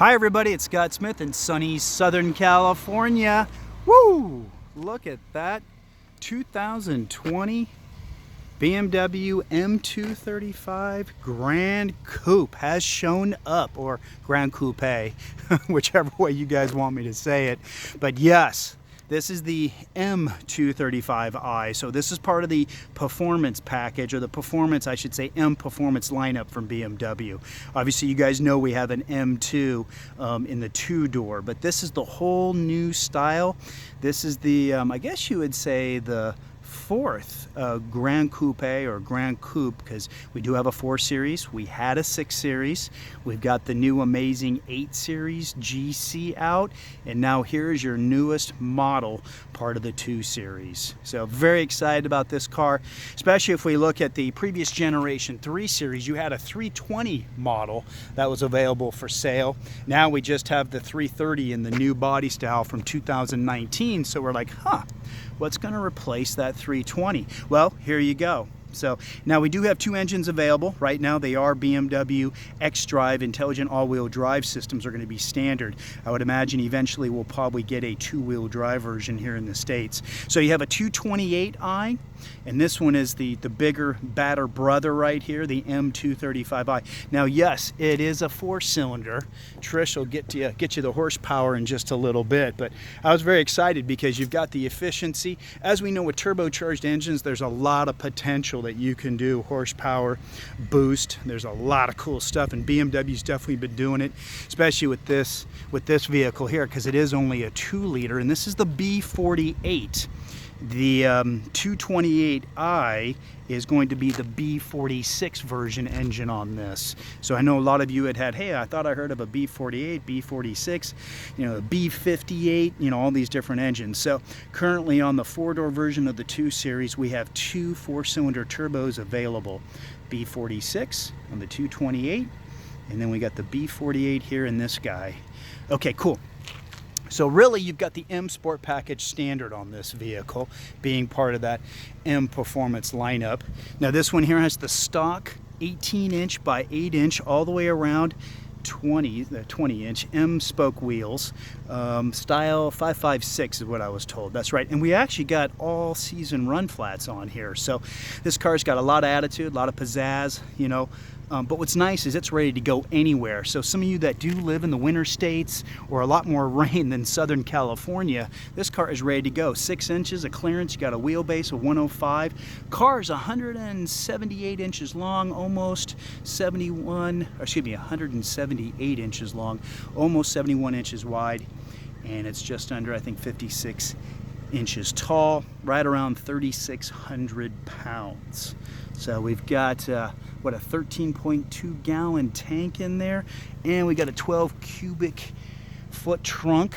Hi everybody, it's Scott Smith in sunny Southern California. Woo! Look at that 2020 BMW M235 Gran Coupe has shown up, or Gran Coupe, whichever way you guys want me to say it. But yes, this is the M235i, so this is part of the performance package, or the performance, I should say, M performance lineup from BMW. Obviously, you guys know we have an M2 in the two-door, but this is the whole new style. This is the, I guess you would say, the fourth Gran Coupe or Gran Coupe, because we do have a 4 Series, we had a 6 Series, we've got the new amazing 8 Series GC out, and now here's your newest model, part of the 2 Series. So very excited about this car, especially if we look at the previous generation 3 Series. You had a 320 model that was available for sale. Now we just have the 330 in the new body style from 2019, so we're like, what's going to replace that 320? Well, here you go. So now we do have 2 engines available. Right now they are BMW xDrive intelligent all-wheel drive systems are going to be standard. I would imagine eventually we'll probably get a 2-wheel drive version here in the States. So you have a 228i, and this one is the bigger, badder brother right here, the M235i. Now yes, it is a 4-cylinder. Trish will get you the horsepower in just a little bit, but I was very excited because you've got the efficiency. As we know with turbocharged engines, there's a lot of potential that you can do, horsepower, boost. There's a lot of cool stuff, and BMW's definitely been doing it, especially with this vehicle here, because it is only a 2-liter, and this is the B48. The 228i is going to be the B46 version engine on this. So I know a lot of you had, hey, I thought I heard of a B48, B46, B58, all these different engines. So currently on the 4-door version of the 2 Series, we have 2 4-cylinder turbos available. B46 on the 228, and then we got the B48 here in this guy. Okay, cool. So really, you've got the M Sport package standard on this vehicle, being part of that M Performance lineup. Now this one here has the stock 18-inch by 8-inch all the way around 20-inch M spoke wheels, style 556 is what I was told. That's right, and we actually got all season run flats on here. So this car's got a lot of attitude, a lot of pizzazz, but what's nice is it's ready to go anywhere. So some of you that do live in the winter states or a lot more rain than Southern California, this car is ready to go. 6 inches of clearance, you got a wheelbase of 105. Car's 178 inches long, almost 178 inches long, almost 71 inches wide, and it's just under, I think, 56 inches tall, right around 3,600 pounds. So we've got what, a 13.2 gallon tank in there, and we got a 12 cubic foot trunk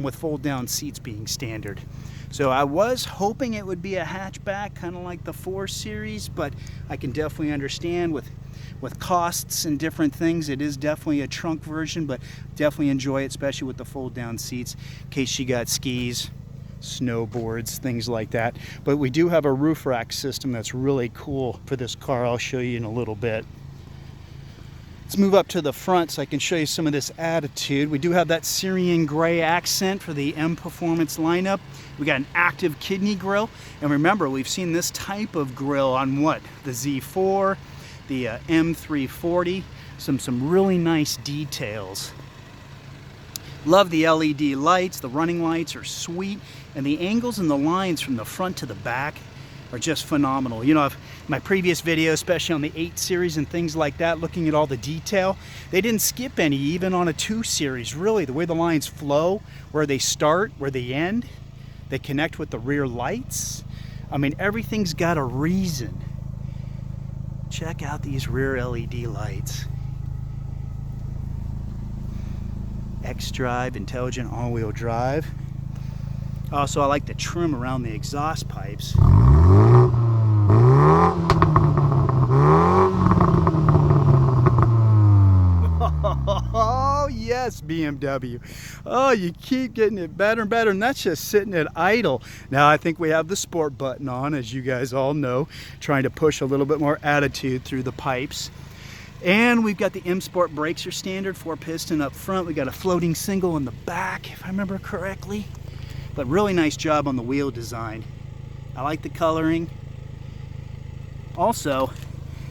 with fold down seats being standard. So I was hoping it would be a hatchback, kind of like the 4 Series, but I can definitely understand with costs and different things, it is definitely a trunk version, but definitely enjoy it, especially with the fold down seats in case you got skis, snowboards, things like that. But we do have a roof rack system that's really cool for this car. I'll show you in a little bit. Let's move up to the front so I can show you some of this attitude. We do have that Syrian gray accent for the M Performance lineup. We got an active kidney grille, and remember, we've seen this type of grille on what? The Z4, the M340, some really nice details. Love the LED lights. The running lights are sweet, and the angles and the lines from the front to the back are just phenomenal. My previous video, especially on the 8 Series and things like that, looking at all the detail, they didn't skip any, even on a 2 Series. Really, the way the lines flow, where they start, where they end, they connect with the rear lights. I mean, everything's got a reason. Check out these rear LED lights. xDrive intelligent all-wheel drive. Also, I like the trim around the exhaust pipes. Oh yes, BMW. Oh, you keep getting it better and better, and that's just sitting at idle. Now I think we have the sport button on, as you guys all know, trying to push a little bit more attitude through the pipes. And we've got the M Sport brakes are standard, 4-piston up front. We got a floating single in the back, if I remember correctly. But really nice job on the wheel design. I like the coloring. Also,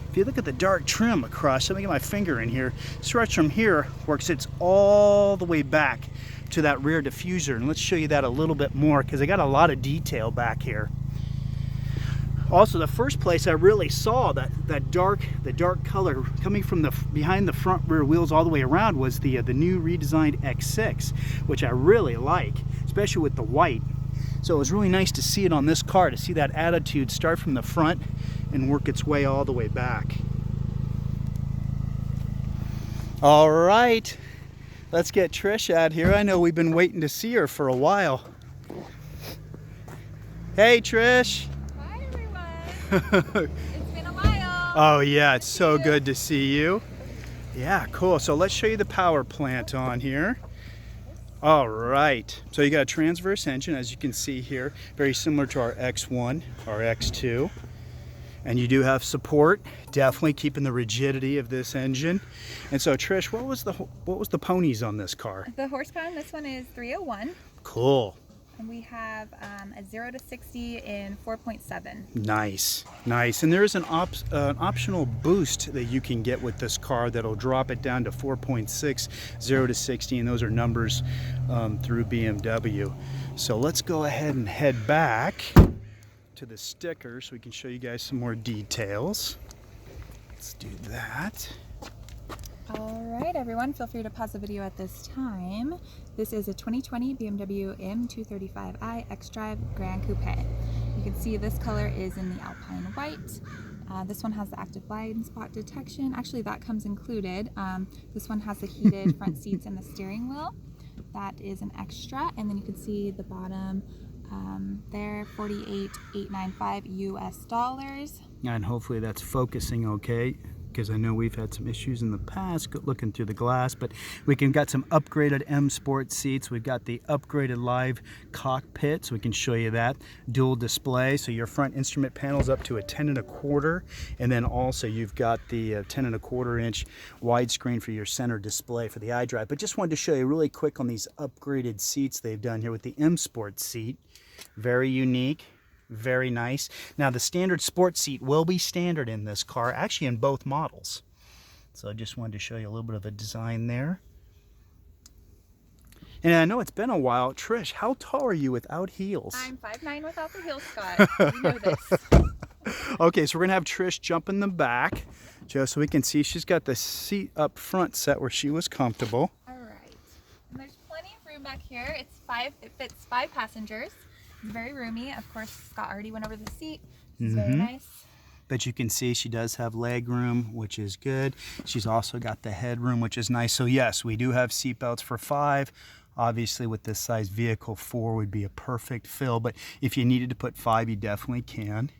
if you look at the dark trim across, let me get my finger in here, stretch from here where it sits all the way back to that rear diffuser. And let's show you that a little bit more because I got a lot of detail back here. Also, the first place I really saw the dark color coming from behind the front rear wheels all the way around was the new redesigned X6, which I really like, especially with the white. So it was really nice to see it on this car, to see that attitude start from the front and work its way all the way back. All right, let's get Trish out here. I know we've been waiting to see her for a while. Hey, Trish. It's been a while. Oh yeah, it's so good to see you. Yeah, cool. So let's show you the power plant on here. All right. So you got a transverse engine, as you can see here, very similar to our X1, our X2. And you do have support, definitely keeping the rigidity of this engine. And so Trish, what was the ponies on this car? The horsepower on this one is 301. Cool. And we have a 0 to 60 in 4.7. Nice, nice. And there is an optional boost that you can get with this car that'll drop it down to 4.6, 0 to 60, and those are numbers through BMW. So let's go ahead and head back to the sticker so we can show you guys some more details. Let's do that. All right, everyone, feel free to pause the video at this time. This is a 2020 BMW M235i xDrive Gran Coupe. You can see this color is in the Alpine White. This one has the active blind spot detection. Actually, that comes included. This one has the heated front seats and the steering wheel. That is an extra. And then you can see the bottom there, $48,895 US. And hopefully that's focusing okay, because I know we've had some issues in the past looking through the glass, but we got some upgraded M Sport seats. We've got the upgraded live cockpit, so we can show you that. Dual display, so your front instrument panel's up to a 10.25, and then also you've got the 10.25 inch widescreen for your center display for the iDrive. But just wanted to show you really quick on these upgraded seats they've done here with the M Sport seat. Very unique. Very nice. Now the standard sports seat will be standard in this car, actually in both models. So I just wanted to show you a little bit of a design there. And I know it's been a while. Trish, how tall are you without heels? I'm 5'9" without the heels, Scott. You know this. Okay, so we're gonna have Trish jump in the back just so we can see. She's got the seat up front set where she was comfortable. All right. And there's plenty of room back here. It fits 5 passengers. It's very roomy. Of course, Scott already went over the seat. It's very nice. But you can see she does have leg room, which is good. She's also got the headroom, which is nice. So yes, we do have seat belts for 5. Obviously, with this size vehicle, 4 would be a perfect fill. But if you needed to put 5, you definitely can.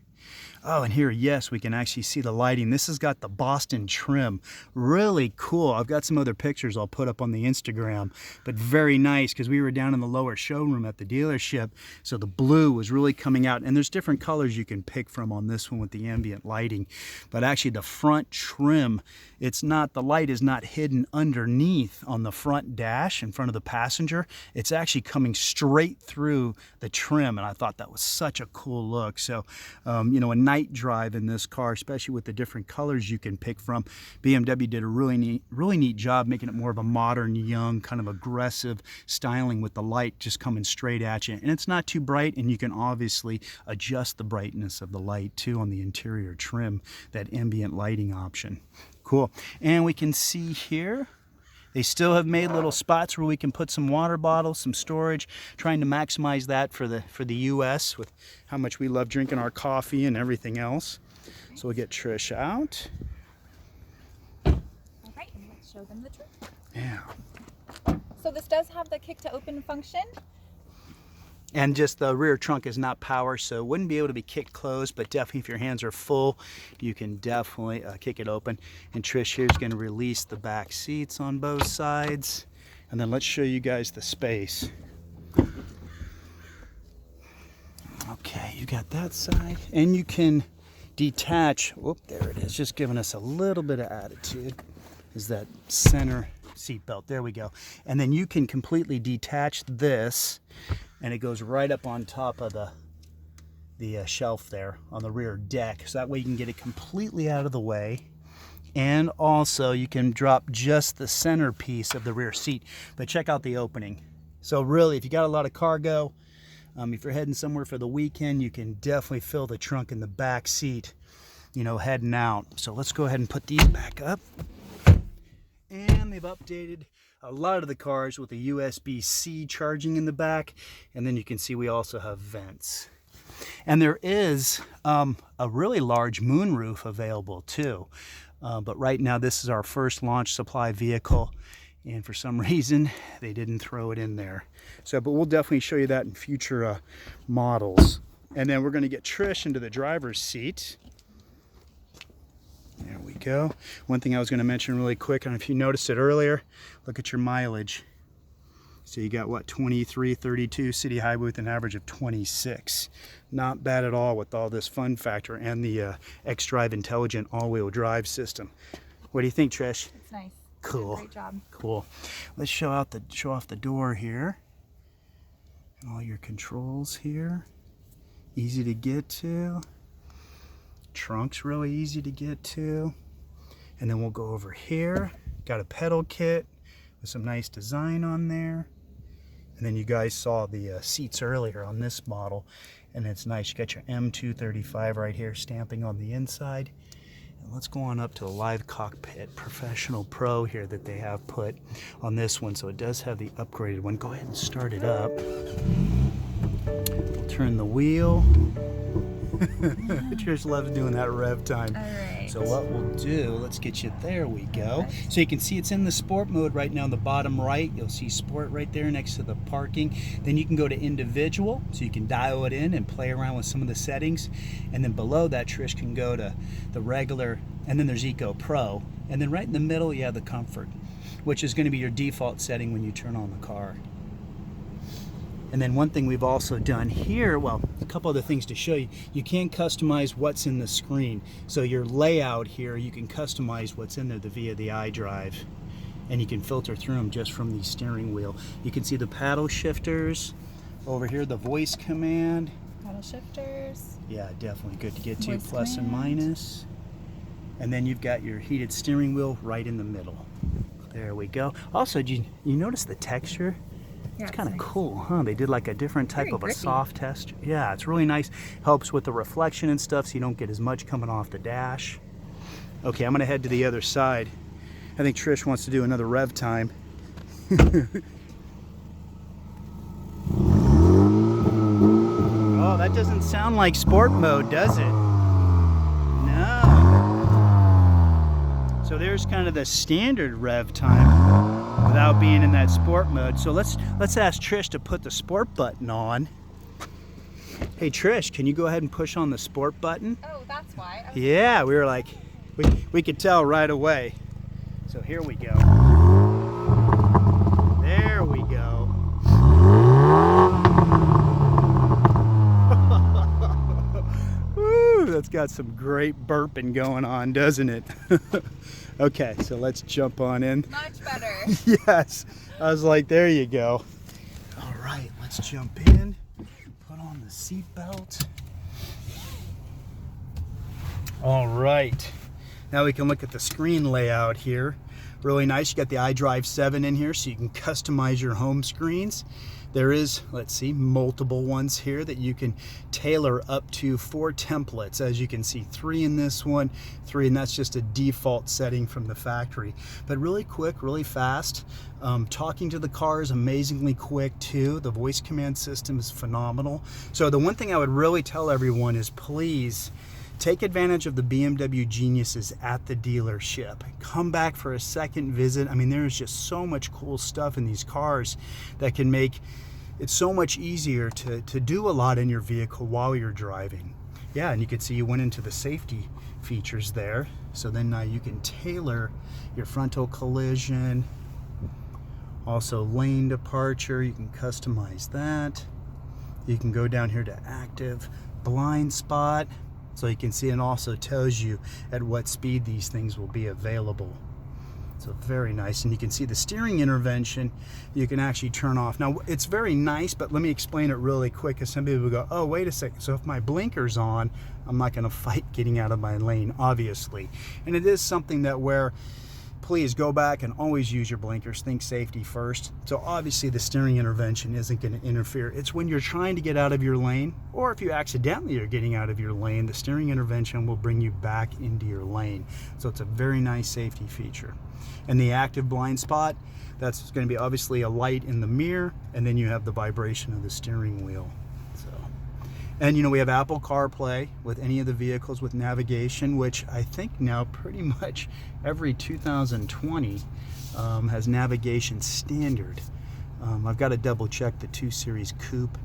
Oh, and here, yes, we can actually see the lighting. This has got the Boston trim. Really cool. I've got some other pictures I'll put up on the Instagram, but very nice because we were down in the lower showroom at the dealership, so the blue was really coming out. And there's different colors you can pick from on this one with the ambient lighting. But actually, the front trim, the light is not hidden underneath on the front dash in front of the passenger. It's actually coming straight through the trim, and I thought that was such a cool look. So, you know, a night drive in this car, especially with the different colors you can pick from. BMW did a really neat job making it more of a modern, young, kind of aggressive styling with the light just coming straight at you. And it's not too bright, and you can obviously adjust the brightness of the light too on the interior trim, that ambient lighting option. Cool. And we can see here, they still have made little spots where we can put some water bottles, some storage, trying to maximize that for the US with how much we love drinking our coffee and everything else. So we'll get Trish out. All right, and let's show them the trunk. Yeah. So this does have the kick to open function. And just the rear trunk is not power, so it wouldn't be able to be kicked closed, but definitely if your hands are full, you can definitely kick it open. And Trish here is going to release the back seats on both sides. And then let's show you guys the space. Okay, you got that side. And you can detach, whoop, there it is, just giving us a little bit of attitude, is that center seat belt. There we go. And then you can completely detach this, and it goes right up on top of the shelf there on the rear deck. So that way you can get it completely out of the way. And also you can drop just the center piece of the rear seat. But check out the opening. So really, if you got a lot of cargo, if you're heading somewhere for the weekend, you can definitely fill the trunk in the back seat, you know, heading out. So let's go ahead and put these back up. And they've updated a lot of the cars with a USB-C charging in the back. And then you can see we also have vents. And there is a really large moonroof available too. But right now this is our first launch supply vehicle. And for some reason, they didn't throw it in there. So, but we'll definitely show you that in future models. And then we're going to get Trish into the driver's seat. There we go. One thing I was going to mention really quick, and if you noticed it earlier, look at your mileage. So you got what, 23, 32, city highway with an average of 26. Not bad at all with all this fun factor and the xDrive intelligent all-wheel drive system. What do you think, Trish? It's nice. Cool. Great job. Cool. Let's show off the door here. And all your controls here. Easy to get to. Trunk's really easy to get to. And then we'll go over here. Got a pedal kit with some nice design on there. And then you guys saw the seats earlier on this model. And it's nice. You got your M235 right here stamping on the inside. And let's go on up to the live cockpit Professional Pro here that they have put on this one. So it does have the upgraded one. Go ahead and start it up. We'll turn the wheel. Trish loves doing that rev time. All right. So what we'll do, let's get you, there we go. So you can see it's in the sport mode right now in the bottom right. You'll see sport right there next to the parking. Then you can go to individual, so you can dial it in and play around with some of the settings. And then below that, Trish can go to the regular, and then there's Eco Pro. And then right in the middle, you have the comfort, which is going to be your default setting when you turn on the car. And then one thing we've also done here, well, a couple other things to show you. You can customize what's in the screen. So your layout here, you can customize what's in there via the iDrive. And you can filter through them just from the steering wheel. You can see the paddle shifters. Over here, the voice command. Paddle shifters. Yeah, definitely good to get to, Voice plus and command. minus. And then you've got your heated steering wheel right in the middle. There we go. Also, did you notice the texture? Yeah, It's kind of nice. cool, huh? They did like a different type Very of a grippy. soft texture. Yeah, it's really nice. Helps with the reflection and stuff so you don't get as much coming off the dash. Okay, I'm gonna head to the other side. I think Trish wants to do another rev time. Oh, that doesn't sound like sport mode, does it? No. So there's kind of the standard rev time without being in that sport mode. So let's ask Trish to put the sport button on. Hey Trish, can you go ahead and push on the sport button? Oh, that's why. Yeah, we were like, we could tell right away. So here we go. There we go. Woo, that's got some great burping going on, doesn't it? Okay, so let's jump on in. Much better. Yes, I was like, there you go. All right, let's jump in, put on the seatbelt. All right, now we can look at the screen layout here. Really nice. You got the iDrive 7 in here, so you can customize your home screens. There is, let's see, multiple ones here that you can tailor up to 4 templates. As you can see, 3 in this one, 3, and that's just a default setting from the factory. But really quick, really fast. Talking to the car is amazingly quick too. The voice command system is phenomenal. So the one thing I would really tell everyone is please take advantage of the BMW geniuses at the dealership. Come back for a second visit. I mean, there's just so much cool stuff in these cars that can make it so much easier to do a lot in your vehicle while you're driving. Yeah, and you can see you went into the safety features there. So then now you can tailor your frontal collision. Also lane departure, you can customize that. You can go down here to active blind spot. So you can see it also tells you at what speed these things will be available. So very nice. And you can see the steering intervention you can actually turn off. Now it's very nice, but let me explain it really quick, because some people go, oh, wait a second, so if my blinker's on, I'm not going to fight getting out of my lane, obviously. And it is something that where, please go back and always use your blinkers. Think safety first. So obviously the steering intervention isn't going to interfere. It's when you're trying to get out of your lane, or if you accidentally are getting out of your lane, the steering intervention will bring you back into your lane. So it's a very nice safety feature. And the active blind spot, that's going to be obviously a light in the mirror, and then you have the vibration of the steering wheel. And you know, we have Apple CarPlay with any of the vehicles with navigation, which I think now pretty much every 2020 has navigation standard. I've got to double check the 2 Series Coupe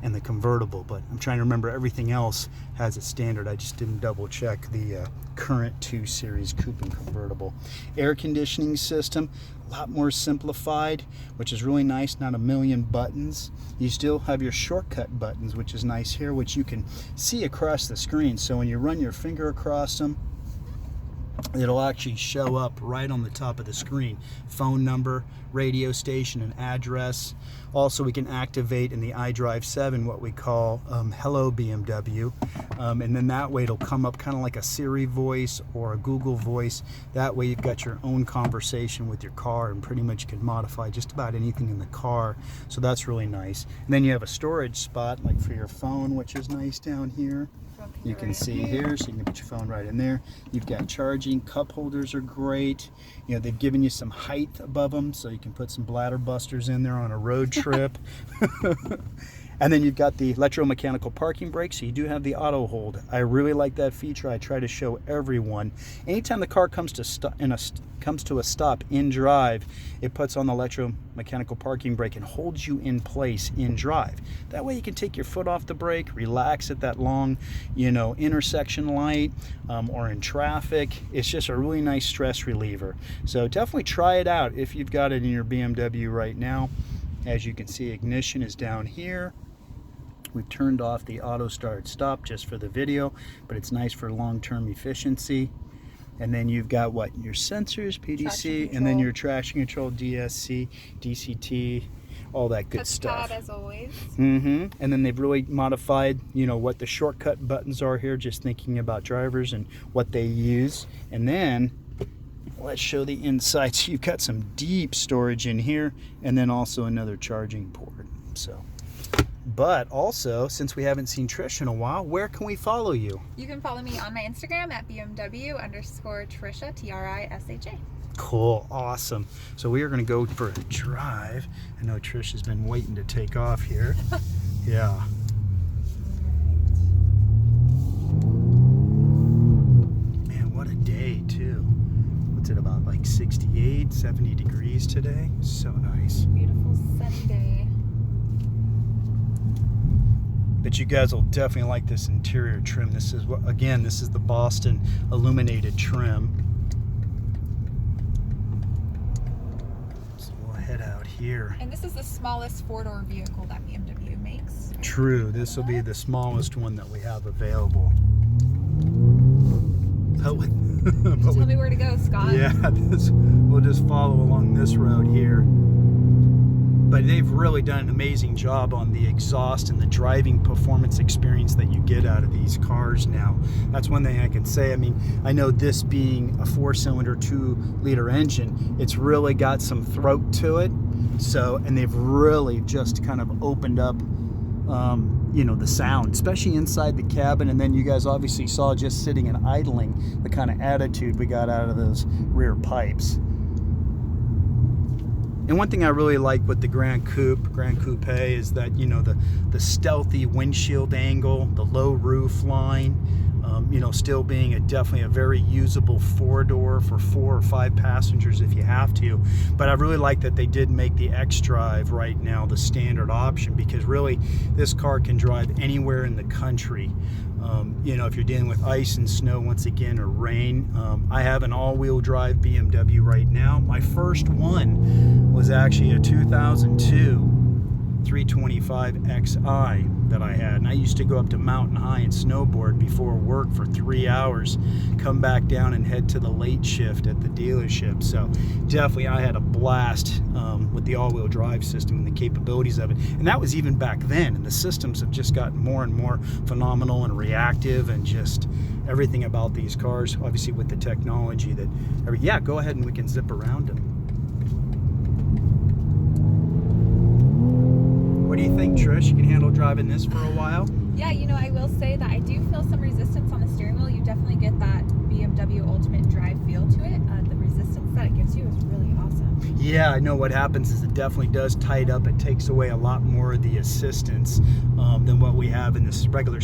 and the convertible, but I'm trying to remember everything else has a standard. I just didn't double check the current 2 Series Coupe and convertible. Air conditioning system, a lot more simplified, which is really nice, not a million buttons. You still have your shortcut buttons, which is nice here, which you can see across the screen. So when you run your finger across them, it'll actually show up right on the top of the screen. Phone number, radio station, and address. Also, we can activate in the iDrive 7 what we call Hello BMW. And then that way it'll come up kind of like a Siri voice or a Google voice. That way you've got your own conversation with your car and pretty much can modify just about anything in the car. So that's really nice. And then you have a storage spot like for your phone, which is nice down here. You can see here, so you can put your phone right in there. You've got charging, cup holders are great. You know, they've given you some height above them, so you can put some bladder busters in there on a road trip. And then you've got the electromechanical parking brake, so you do have the auto hold. I really like that feature. I try to show everyone. Anytime the car comes to a stop in drive, it puts on the electromechanical parking brake and holds you in place in drive. That way you can take your foot off the brake, relax at that long, you know, intersection light or in traffic. It's just a really nice stress reliever. So definitely try it out if you've got it in your BMW right now. As you can see, ignition is down here. We've turned off the auto start stop just for the video, but it's nice for long-term efficiency. And then you've got what? Your sensors, PDC, and then your traction control, DSC, DCT, all that good stuff. As always. And then they've really modified, you know, what the shortcut buttons are here, just thinking about drivers and what they use. And then let's show the inside. So you've got some deep storage in here, and then also another charging port. So, but also, since we haven't seen Trish in a while, where can we follow you? You can follow me on my Instagram at BMW_Trisha, Trisha. Cool, awesome. So we are going to go for a drive. I know Trish has been waiting to take off here. Yeah. Man, what a day too. What's it about, like 68, 70 degrees today? So nice. Beautiful sunny day. But you guys will definitely like this interior trim. This is what, again, this is the Boston illuminated trim. So we'll head out here. And this is the smallest four-door vehicle that BMW makes. True, this will be the smallest one that we have available. But Tell me where to go, Scott. Yeah, we'll just follow along this road here. But they've really done an amazing job on the exhaust and the driving performance experience that you get out of these cars now. That's one thing I can say. I mean, I know this being a 4-cylinder 2-liter engine, it's really got some throat to it. So, and they've really just kind of opened up, you know, the sound, especially inside the cabin. And then you guys obviously saw just sitting and idling the kind of attitude we got out of those rear pipes. And one thing I really like with the Gran Coupe is that, you know, the stealthy windshield angle, the low roof line, you know, still being definitely a very usable 4-door for 4 or 5 passengers if you have to. But I really like that they did make the X-Drive right now the standard option, because really this car can drive anywhere in the country. You know, if you're dealing with ice and snow once again, or rain. I have an all-wheel drive BMW right now. My first one was actually a 2002 M235xi that I had, and I used to go up to Mountain High and snowboard before work for 3 hours, come back down and head to the late shift at the dealership. So definitely I had a blast with the all-wheel drive system and the capabilities of it, and that was even back then, and the systems have just gotten more and more phenomenal and reactive, and just everything about these cars, obviously with the technology that yeah, go ahead and we can zip around them. What do you think, Trish? You can handle driving this for a while? Yeah, you know, I will say that I do feel some resistance on the steering wheel. You definitely get that BMW Ultimate Drive feel to it. The resistance that it gives you is really awesome. Yeah, I know what happens is it definitely does tight up. It takes away a lot more of the assistance than what we have in this regular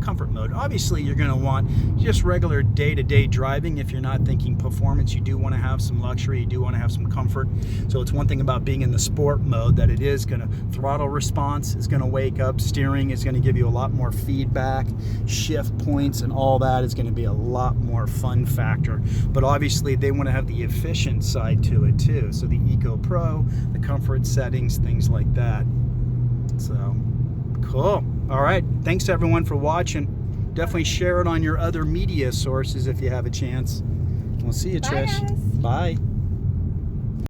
comfort mode. Obviously, you're going to want just regular day-to-day driving. If you're not thinking performance, you do want to have some luxury. You do want to have some comfort. So it's one thing about being in the sport mode that it is going to throttle response is going to wake up. Steering is going to give you a lot more feedback. Shift points and all that is going to be a lot more fun factor. But obviously, they want to have the efficient side to it too. So the Eco Pro, the comfort settings, things like that. So cool. All right, thanks everyone for watching. Definitely share it on your other media sources if you have a chance. We'll see you, Bye, Trish. guys. Bye.